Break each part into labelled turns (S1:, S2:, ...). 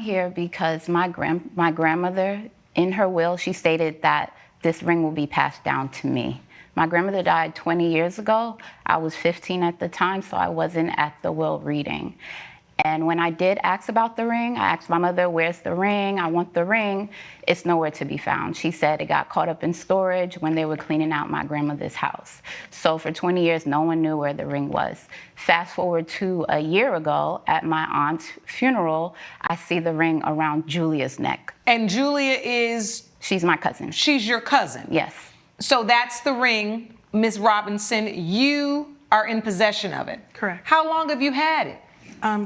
S1: here because my grandmother, in her will, she stated that this ring will be passed down to me. My grandmother died 20 years ago. I was 15 at the time, so I wasn't at the will reading. And when I did ask about the ring, I asked my mother, where's the ring? I want the ring. It's nowhere to be found. She said it got caught up in storage when they were cleaning out my grandmother's house. So for 20 years, no one knew where the ring was. Fast forward to a year ago at my aunt's funeral, I see the ring around Julia's neck.
S2: And Julia is?
S1: She's my cousin.
S2: She's your cousin?
S1: Yes.
S2: So that's the ring, Ms. Robinson. You are in possession of it?
S3: Correct.
S2: How long have you had it?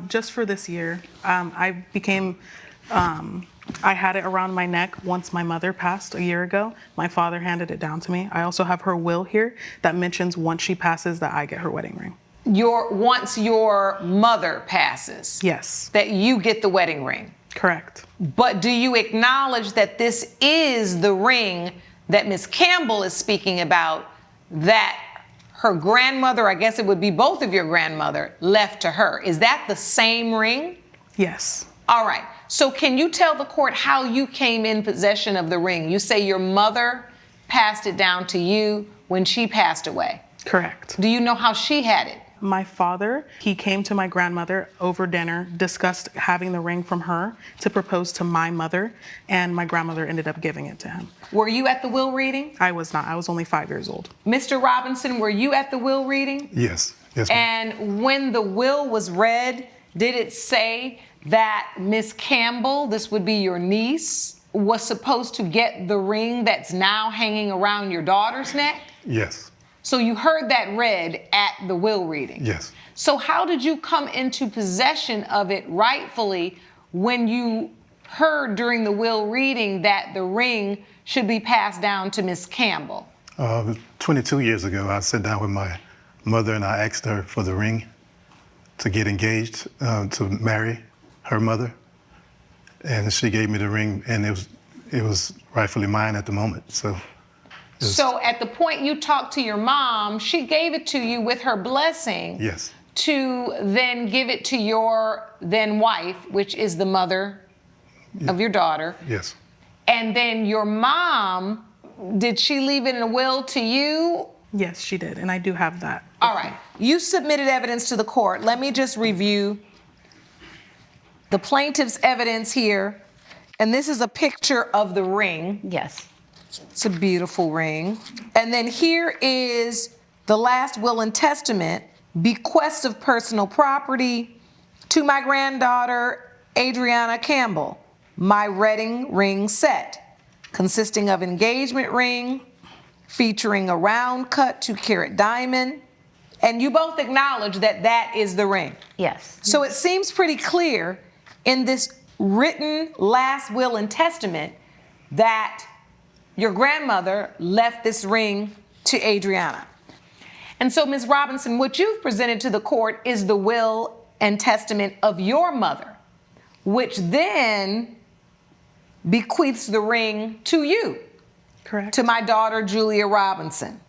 S3: Just for this year. I had it around my neck once my mother passed a year ago. My father handed it down to me. I also have her will here that mentions once she passes that I get her wedding ring.
S2: Once your mother passes?
S3: Yes.
S2: That you get the wedding ring?
S3: Correct.
S2: But do you acknowledge that this is the ring that Ms. Campbell is speaking about, that her grandmother, I guess it would be both of your grandmother, left to her? Is that the same ring?
S3: Yes.
S2: All right. So can you tell the court how you came in possession of the ring? You say your mother passed it down to you when she passed away.
S3: Correct.
S2: Do you know how she had it?
S3: My father, he came to my grandmother over dinner, discussed having the ring from her to propose to my mother, and my grandmother ended up giving it to him.
S2: Were you at the will reading?
S3: I was not. I was only 5 years old.
S2: Mr. Robinson, were you at the will reading?
S4: Yes. Yes, ma'am.
S2: And when the will was read, did it say that Miss Campbell, this would be your niece, was supposed to get the ring that's now hanging around your daughter's neck?
S4: Yes.
S2: So you heard that read at the will reading?
S4: Yes.
S2: So how did you come into possession of it rightfully when you heard during the will reading that the ring should be passed down to Miss Campbell?
S4: 22 years ago, I sat down with my mother and I asked her for the ring to get engaged, to marry her mother. And she gave me the ring, and it was rightfully mine at the moment. So
S2: at the point you talked to your mom, she gave it to you with her blessing.
S4: Yes.
S2: To then give it to your then wife, which is the mother of your daughter.
S4: Yes.
S2: And then your mom, did she leave it in a will to you?
S3: Yes, she did, and I do have that.
S2: All right. You submitted evidence to the court. Let me just review the plaintiff's evidence here. And this is a picture of the ring.
S1: Yes.
S2: It's a beautiful ring. And then here is the last will and testament, bequest of personal property to my granddaughter, Adriana Campbell, my wedding ring set, consisting of engagement ring, featuring a round cut 2-carat diamond. And you both acknowledge that that is the ring.
S1: Yes.
S2: So it seems pretty clear in this written last will and testament that your grandmother left this ring to Adriana. And so, Ms. Robinson, what you've presented to the court is the will and testament of your mother, which then bequeaths the ring to you.
S3: Correct.
S2: To my daughter, Julia Robinson.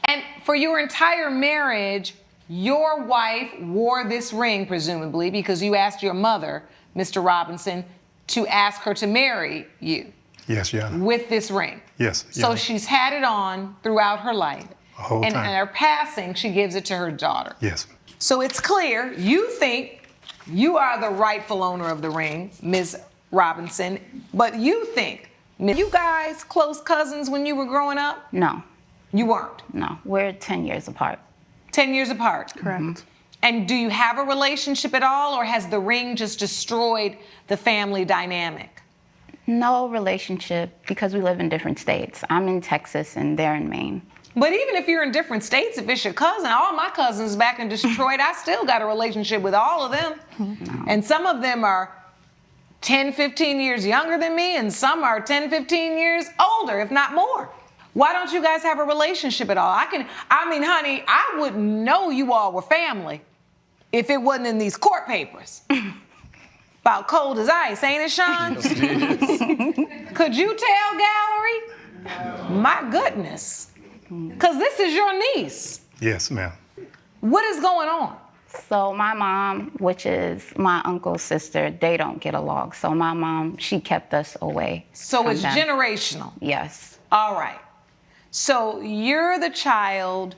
S2: And for your entire marriage, your wife wore this ring, presumably, because you asked your mother, Mr. Robinson, to ask her to marry you.
S4: Yes, Your Honor.
S2: With this ring.
S4: Yes. Your
S2: So
S4: Honor.
S2: she's had it on throughout her life.
S4: The whole
S2: and
S4: time.
S2: at her passing, she gives it to her daughter.
S4: Yes.
S2: So it's clear you think you are the rightful owner of the ring, Ms. Robinson, but you think, you guys close cousins when you were growing up?
S1: No.
S2: You weren't?
S1: No. We're 10 years apart.
S2: 10 years apart?
S3: Correct.
S2: Mm-hmm. And do you have a relationship at all, or has the ring just destroyed the family dynamic?
S1: No relationship because we live in different states. I'm in Texas and they're in Maine.
S2: But even if you're in different states, if it's your cousin, all my cousins back in Detroit, I still got a relationship with all of them.
S1: No.
S2: And some of them are 10, 15 years younger than me, and some are 10, 15 years older, if not more. Why don't you guys have a relationship at all? Honey, I wouldn't know you all were family if it wasn't in these court papers. About cold as ice, ain't it, Sean? Could you tell, gallery? No. My goodness. Because this is your niece.
S4: Yes, ma'am.
S2: What is going on?
S1: So my mom, which is my uncle's sister, they don't get along. So my mom, she kept us away.
S2: So
S1: from
S2: it's
S1: them.
S2: generational.
S1: Yes.
S2: All right. So you're the child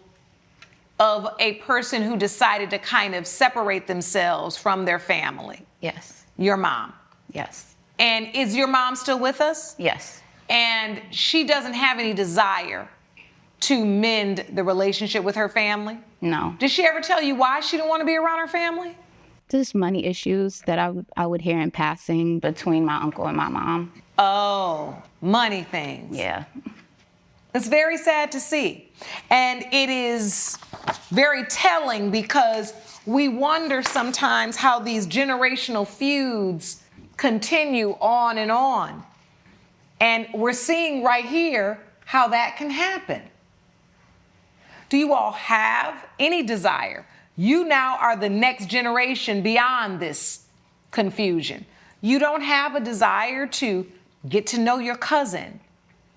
S2: of a person who decided to kind of separate themselves from their family.
S1: Yes.
S2: Your mom.
S1: Yes.
S2: And is your mom still with us?
S1: Yes.
S2: And she doesn't have any desire to mend the relationship with her family?
S1: No.
S2: Did she ever tell you why she didn't want to be around her family?
S1: Just money issues that I would hear in passing between my uncle and my mom.
S2: Oh, money things.
S1: Yeah.
S2: It's very sad to see. And it is very telling because we wonder sometimes how these generational feuds continue on and on. And we're seeing right here how that can happen. Do you all have any desire? You now are the next generation beyond this confusion. You don't have a desire to get to know your cousin,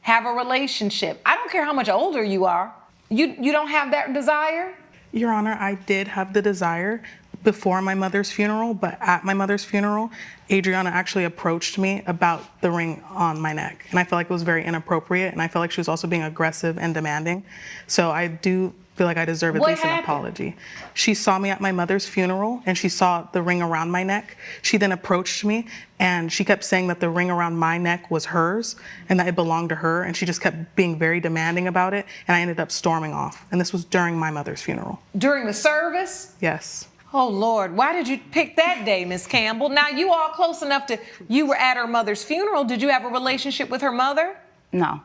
S2: have a relationship. I don't care how much older you are. You don't have that desire?
S3: Your Honor, I did have the desire before my mother's funeral, but at my mother's funeral, Adriana actually approached me about the ring on my neck. And I felt like it was very inappropriate, and I felt like she was also being aggressive and demanding. So I do feel like I deserve at
S2: What
S3: least
S2: happened?
S3: an apology. She saw me at my mother's funeral, and she saw the ring around my neck. She then approached me, and she kept saying that the ring around my neck was hers, and that it belonged to her, and she just kept being very demanding about it, and I ended up storming off. And this was during my mother's funeral.
S2: During the service?
S3: Yes.
S2: Oh, Lord, why did you pick that day, Miss Campbell? Now, you all close enough to, you were at her mother's funeral. Did you have a relationship with her mother?
S1: No.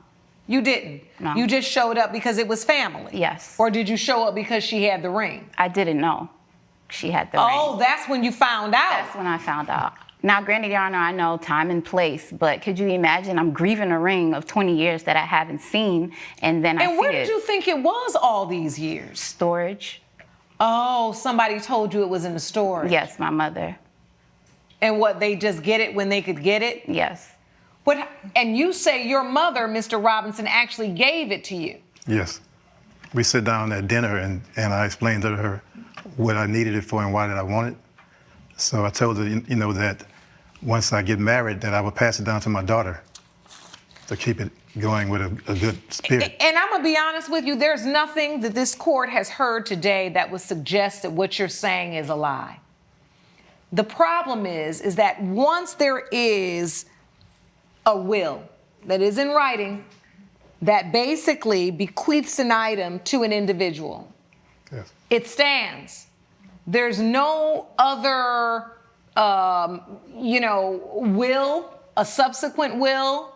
S2: You didn't?
S1: No.
S2: You just showed up because it was family?
S1: Yes.
S2: Or did you show up because she had the ring?
S1: I didn't know she had the
S2: Oh,
S1: ring.
S2: that's when you found out.
S1: That's when I found out. Now, granted, Your Honor, I know time and place, but could you imagine I'm grieving a ring of 20 years that I haven't seen, and then I see
S2: And where
S1: it.
S2: did you think it was all these years?
S1: Storage.
S2: Oh, somebody told you it was in the storage.
S1: Yes, my mother.
S2: And what, they just get it when they could get it?
S1: Yes.
S2: What? And you say your mother, Mr. Robinson, actually gave it to you.
S4: Yes. We sit down at dinner and I explained to her what I needed it for and why did I want it. So I told her, you know, that once I get married, that I would pass it down to my daughter to keep it going with a good spirit.
S2: And I'm gonna be honest with you, there's nothing that this court has heard today that would suggest that what you're saying is a lie. The problem is that once there is a will that is in writing that basically bequeaths an item to an individual,
S4: Yes.
S2: it stands. There's no other, will, a subsequent will,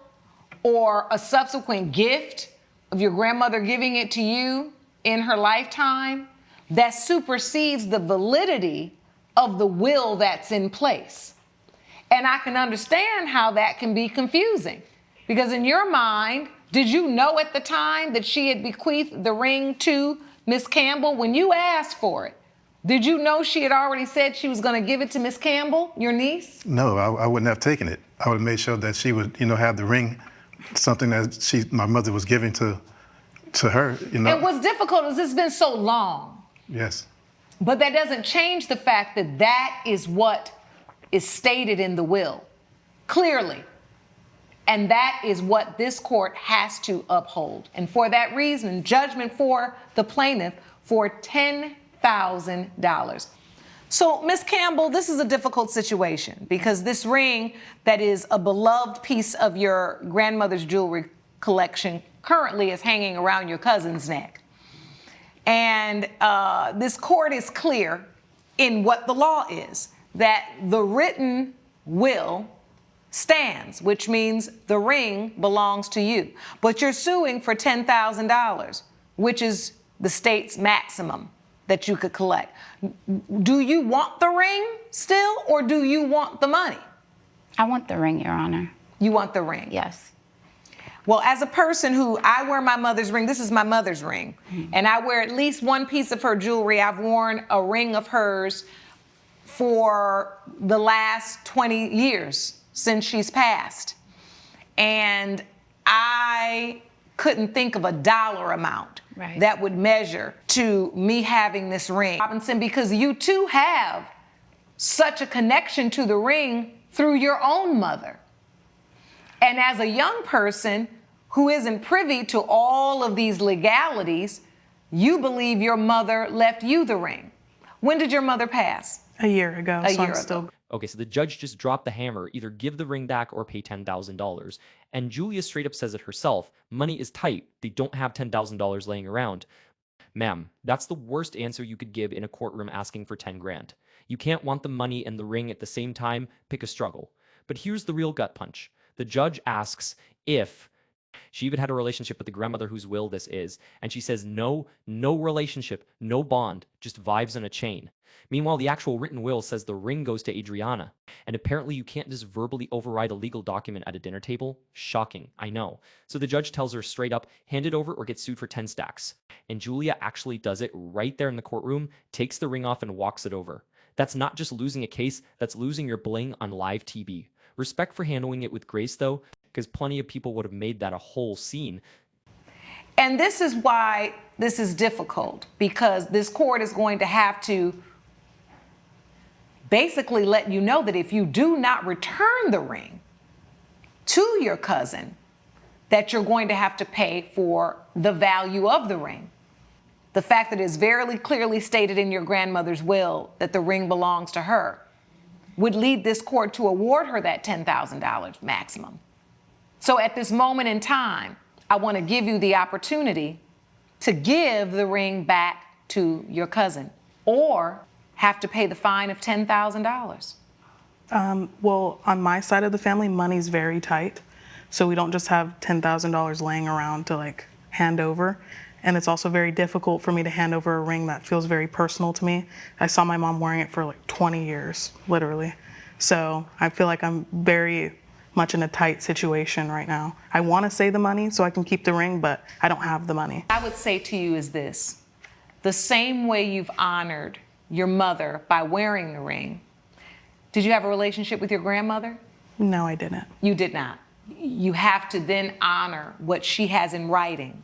S2: or a subsequent gift of your grandmother giving it to you in her lifetime that supersedes the validity of the will that's in place. And I can understand how that can be confusing, because in your mind, did you know at the time that she had bequeathed the ring to Miss Campbell? When you asked for it, did you know she had already said she was going to give it to Miss Campbell, your niece?
S4: No, I wouldn't have taken it. I would have made sure that she would, have the ring, something that my mother was giving to her,
S2: And what's difficult is it's been so long.
S4: Yes.
S2: But that doesn't change the fact that that is what is stated in the will, clearly. And that is what this court has to uphold. And for that reason, judgment for the plaintiff for $10,000. So, Ms. Campbell, this is a difficult situation because this ring that is a beloved piece of your grandmother's jewelry collection currently is hanging around your cousin's neck. And this court is clear in what the law is, that the written will stands, which means the ring belongs to you. But you're suing for $10,000, which is the state's maximum that you could collect. Do you want the ring still, or do you want the money?
S1: I want the ring, Your Honor.
S2: You want the ring?
S1: Yes.
S2: Well, as a person who, I wear my mother's ring, this is my mother's ring, and I wear at least one piece of her jewelry. I've worn a ring of hers for the last 20 years since she's passed. And I couldn't think of a dollar amount
S1: Right.
S2: that would measure to me having this ring, Robinson, because you too have such a connection to the ring through your own mother. And as a young person who isn't privy to all of these legalities, you believe your mother left you the ring. When did your mother pass?
S3: A year ago,
S2: A
S3: so
S2: year
S3: I'm still
S2: ago.
S5: Okay, so the judge just dropped the hammer, either give the ring back or pay $10,000. And Julia straight up says it herself, money is tight, they don't have $10,000 laying around. Ma'am, that's the worst answer you could give in a courtroom asking for 10 grand. You can't want the money and the ring at the same time, pick a struggle. But here's the real gut punch. The judge asks if she even had a relationship with the grandmother whose will this is, and she says no, no relationship, no bond, just vibes on a chain. Meanwhile, the actual written will says the ring goes to Adriana, and apparently you can't just verbally override a legal document at a dinner table. Shocking, I know. So the judge tells her straight up, hand it over or get sued for 10 stacks. And Julia actually does it right there in the courtroom, takes the ring off and walks it over. That's not just losing a case, that's losing your bling on live TV. Respect for handling it with grace though, because plenty of people would have made that a whole scene.
S2: And this is why this is difficult, because this court is going to have to basically let you know that if you do not return the ring to your cousin, that you're going to have to pay for the value of the ring. The fact that it's very clearly stated in your grandmother's will that the ring belongs to her would lead this court to award her that $10,000 maximum. So at this moment in time, I want to give you the opportunity to give the ring back to your cousin or have to pay the fine of $10,000.
S3: Well, on my side of the family, money's very tight. So we don't just have $10,000 laying around to like hand over. And it's also very difficult for me to hand over a ring that feels very personal to me. I saw my mom wearing it for like 20 years, literally. So I feel like I'm very much in a tight situation right now. I want to say the money so I can keep the ring, but I don't have the money.
S2: I would say to you is this: the same way you've honored your mother by wearing the ring, did you have a relationship with your grandmother?
S3: No, I didn't.
S2: You did not. You have to then honor what she has in writing,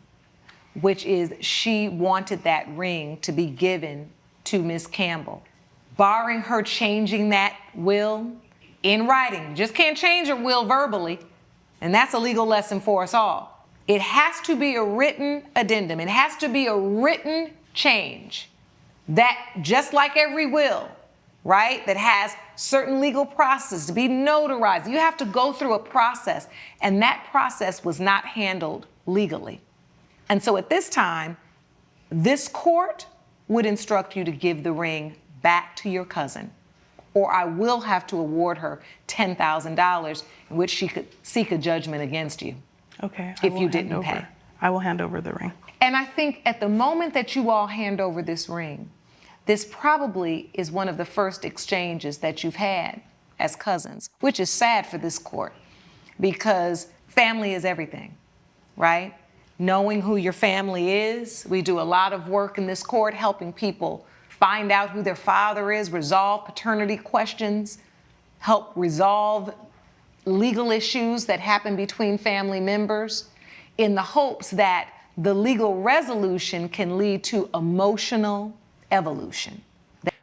S2: which is she wanted that ring to be given to Miss Campbell. Barring her changing that will in writing, you just can't change your will verbally, and that's a legal lesson for us all. It has to be a written addendum. It has to be a written change that, just like every will, right, that has certain legal process to be notarized. You have to go through a process, and that process was not handled legally. And so at this time, this court would instruct you to give the ring back to your cousin, or I will have to award her $10,000 in which she could seek a judgment against you.
S3: Okay.
S2: If you didn't pay.
S3: I will hand over the ring.
S2: And I think at the moment that you all hand over this ring, this probably is one of the first exchanges that you've had as cousins, which is sad for this court because family is everything, right? Knowing who your family is. We do a lot of work in this court helping people find out who their father is, resolve paternity questions, help resolve legal issues that happen between family members in the hopes that the legal resolution can lead to emotional evolution.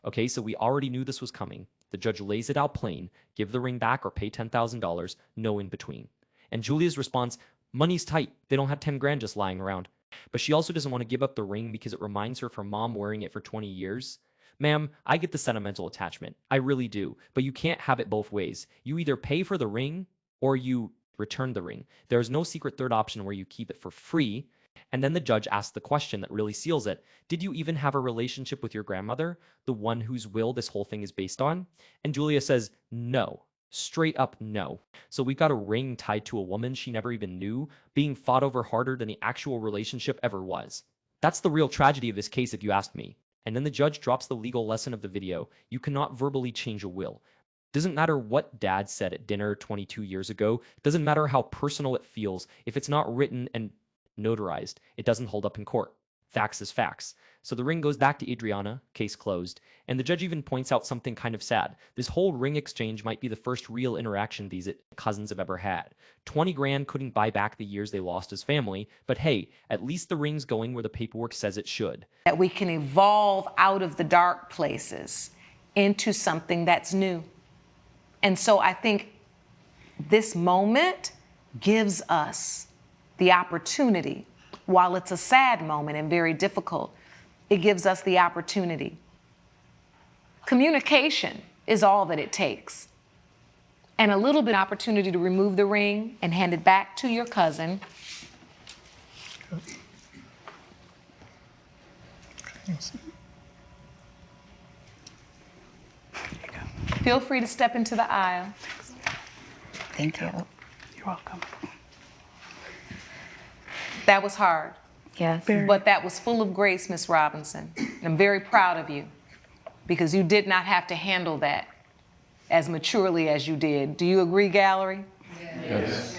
S5: Okay, so we already knew this was coming. The judge lays it out plain, give the ring back or pay $10,000, no in between. And Julia's response, money's tight, they don't have 10 grand just lying around. But she also doesn't want to give up the ring because it reminds her of her mom wearing it for 20 years. Ma'am, I get the sentimental attachment. I really do. But you can't have it both ways. You either pay for the ring or you return the ring. There is no secret third option where you keep it for free. And then the judge asks the question that really seals it. Did you even have a relationship with your grandmother, the one whose will this whole thing is based on? And Julia says, no. Straight up no. So we've got a ring tied to a woman she never even knew, being fought over harder than the actual relationship ever was. That's the real tragedy of this case if you ask me. And then the judge drops the legal lesson of the video. You cannot verbally change a will. Doesn't matter what dad said at dinner 22 years ago. Doesn't matter how personal it feels. If it's not written and notarized, it doesn't hold up in court. Facts is facts. So the ring goes back to Adriana, case closed, and the judge even points out something kind of sad. This whole ring exchange might be the first real interaction these cousins have ever had. 20 grand couldn't buy back the years they lost as family, but hey, at least the ring's going where the paperwork says it should.
S2: That we can evolve out of the dark places into something that's new. And so I think this moment gives us the opportunity, while it's a sad moment and very difficult, it gives us the opportunity. Communication is all that it takes. And a little bit of opportunity to remove the ring and hand it back to your cousin. Feel free to step into the aisle.
S1: Thank you.
S3: You're welcome.
S2: That was hard,
S1: Yes.
S2: but that was full of grace, Miss Robinson. And I'm very proud of you because you did not have to handle that as maturely as you did. Do you agree, gallery?
S4: Yes.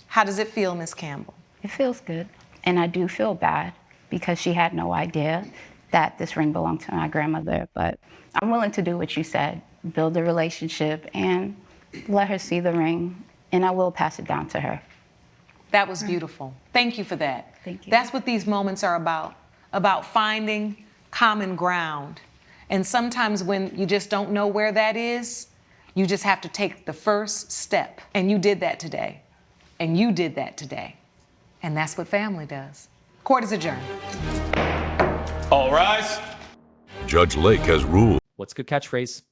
S2: How does it feel, Miss Campbell?
S1: It feels good. And I do feel bad because she had no idea that this ring belonged to my grandmother. But I'm willing to do what you said, build a relationship and let her see the ring, and I will pass it down to her.
S2: That was beautiful. Thank you for that.
S1: Thank you.
S2: That's what these moments are about finding common ground. And sometimes when you just don't know where that is, you just have to take the first step. And you did that today. And you did that today. And that's what family does. Court is adjourned.
S6: All rise.
S7: Judge Lake has ruled.
S5: What's a good catchphrase?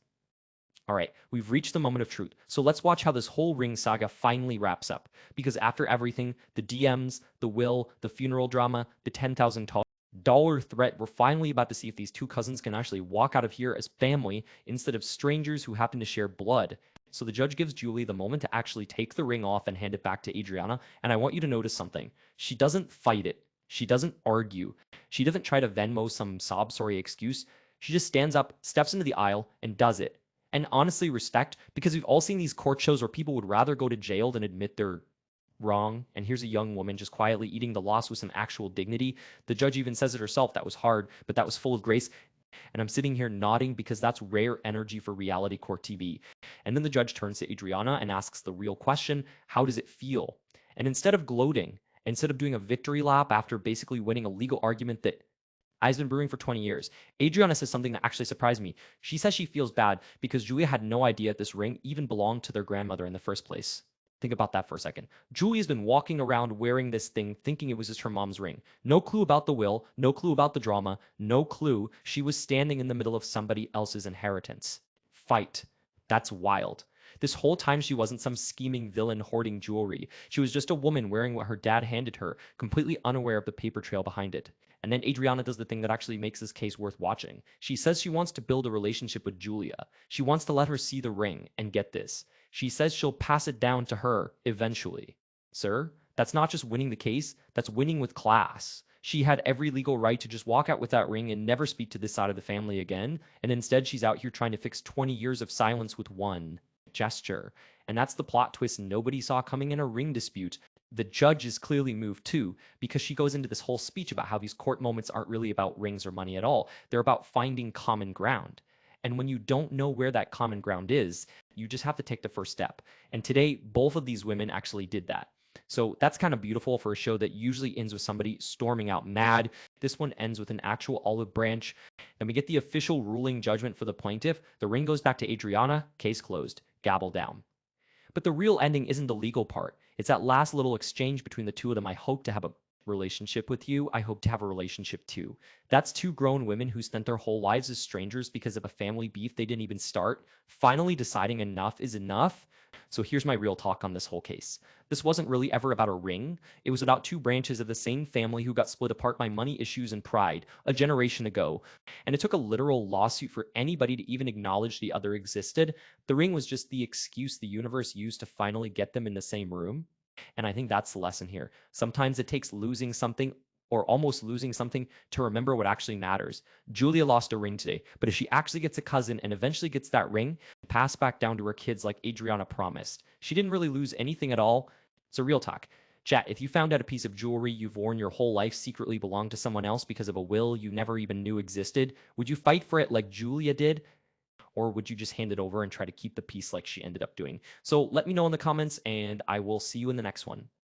S5: All right, we've reached the moment of truth. So let's watch how this whole ring saga finally wraps up. Because after everything, the DMs, the will, the funeral drama, the $10,000 threat, we're finally about to see if these two cousins can actually walk out of here as family instead of strangers who happen to share blood. So the judge gives Julie the moment to actually take the ring off and hand it back to Adriana. And I want you to notice something. She doesn't fight it. She doesn't argue. She doesn't try to Venmo some sob story excuse. She just stands up, steps into the aisle, and does it. And honestly, respect, because we've all seen these court shows where people would rather go to jail than admit they're wrong. And here's a young woman just quietly eating the loss with some actual dignity. The judge even says it herself. That was hard, but that was full of grace. And I'm sitting here nodding because that's rare energy for reality court TV. And then the judge turns to Adriana and asks the real question, how does it feel? And instead of gloating, instead of doing a victory lap after basically winning a legal argument that I've been brewing for 20 years, Adriana says something that actually surprised me. She says she feels bad because Julia had no idea this ring even belonged to their grandmother in the first place. Think about that for a second. Julia's been walking around wearing this thing thinking it was just her mom's ring. No clue about the will, no clue about the drama, no clue she was standing in the middle of somebody else's inheritance. Fight. That's wild. This whole time she wasn't some scheming villain hoarding jewelry. She was just a woman wearing what her dad handed her, completely unaware of the paper trail behind it. And then Adriana does the thing that actually makes this case worth watching. She says she wants to build a relationship with Julia. She wants to let her see the ring, and get this. She says she'll pass it down to her eventually. Sir, that's not just winning the case, that's winning with class. She had every legal right to just walk out with that ring and never speak to this side of the family again, and instead she's out here trying to fix 20 years of silence with one gesture. And that's the plot twist nobody saw coming in a ring dispute. The judge is clearly moved too, because she goes into this whole speech about how these court moments aren't really about rings or money at all. They're about finding common ground. And when you don't know where that common ground is, you just have to take the first step. And today, both of these women actually did that. So that's kind of beautiful for a show that usually ends with somebody storming out mad. This one ends with an actual olive branch. And we get the official ruling judgment for the plaintiff. The ring goes back to Adriana, case closed, gavel down. But the real ending isn't the legal part. It's that last little exchange between the two of them. I hope to have a relationship with you. I hope to have a relationship too. That's two grown women who spent their whole lives as strangers because of a family beef they didn't even start, finally deciding enough is enough. So here's my real talk on this whole case. This wasn't really ever about a ring. It was about two branches of the same family who got split apart by money issues and pride a generation ago. And it took a literal lawsuit for anybody to even acknowledge the other existed. The ring was just the excuse the universe used to finally get them in the same room. And I think that's the lesson here. Sometimes it takes losing something or almost losing something to remember what actually matters. Julia lost a ring today, but if she actually gets a cousin and eventually gets that ring passed back down to her kids like Adriana promised, she didn't really lose anything at all. So real talk, Chat, if you found out a piece of jewelry you've worn your whole life secretly belonged to someone else because of a will you never even knew existed, would you fight for it like Julia did? Or would you just hand it over and try to keep the piece like she ended up doing? So let me know in the comments, and I will see you in the next one.